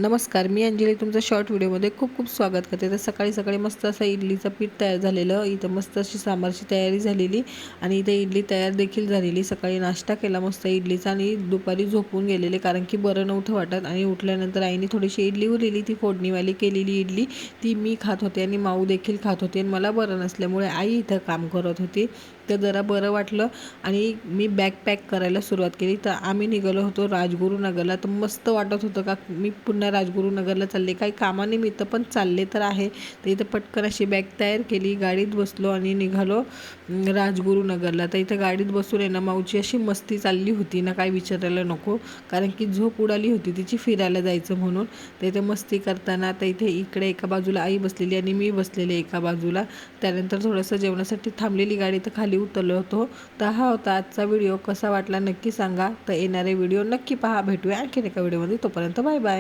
नमस्कार, मी अंजली तुमचं शॉर्ट व्हिडिओमध्ये खूप खूप स्वागत करते। तर सकाळी सकाळी मस्त असं इडलीचं पीठ तयार झालेलं, इथं मस्त अशी सांबारची तयारी झालेली आणि इथे इडली तयार देखील झालेली। सकाळी नाश्ता केला मस्त इडलीचा आणि दुपारी झोपून गेलेले कारण की बरं नव्हतं वाटत आणि उठल्यानंतर आईने थोडीशी इडली उरलेली, ती फोडणीवाली केलेली इडली ती मी खात होते आणि माऊ देखील खात होते आणि मला बरं नसल्यामुळे आई इथं काम करत होती। तर जरा बरं वाटलं आणि मी बॅग पॅक करायला सुरुवात केली। तर आम्ही निघालो होतो राजगुरुनगरला। तर मस्त वाटत होतं का मी पुन्हा राजगुरुनगरला चालले, काही कामानिमित्त पण चालले तर आहे। तर इथं पटकन अशी बॅग तयार केली, गाडीत बसलो आणि निघालो राजगुरुनगरला। तर इथं गाडीत बसून आहे ना माऊची अशी मस्ती चालली होती ना, काय विचारायला नको, कारण की झोप उडाली होती तिची फिरायला जायचं म्हणून। तर इथे मस्ती करताना तर इथे इकडे एका बाजूला आई बसलेली आणि मी बसलेले एका बाजूला। त्यानंतर थोडंसं जेवणासाठी थांबलेली गाडी, तर खाली उतरलो होतो। तर हा होता आजचा व्हिडिओ, कसा वाटला नक्की सांगा। तर येणारे व्हिडिओ नक्की पहा, भेटूया आणखीन एका व्हिडिओमध्ये, तोपर्यंत बाय बाय।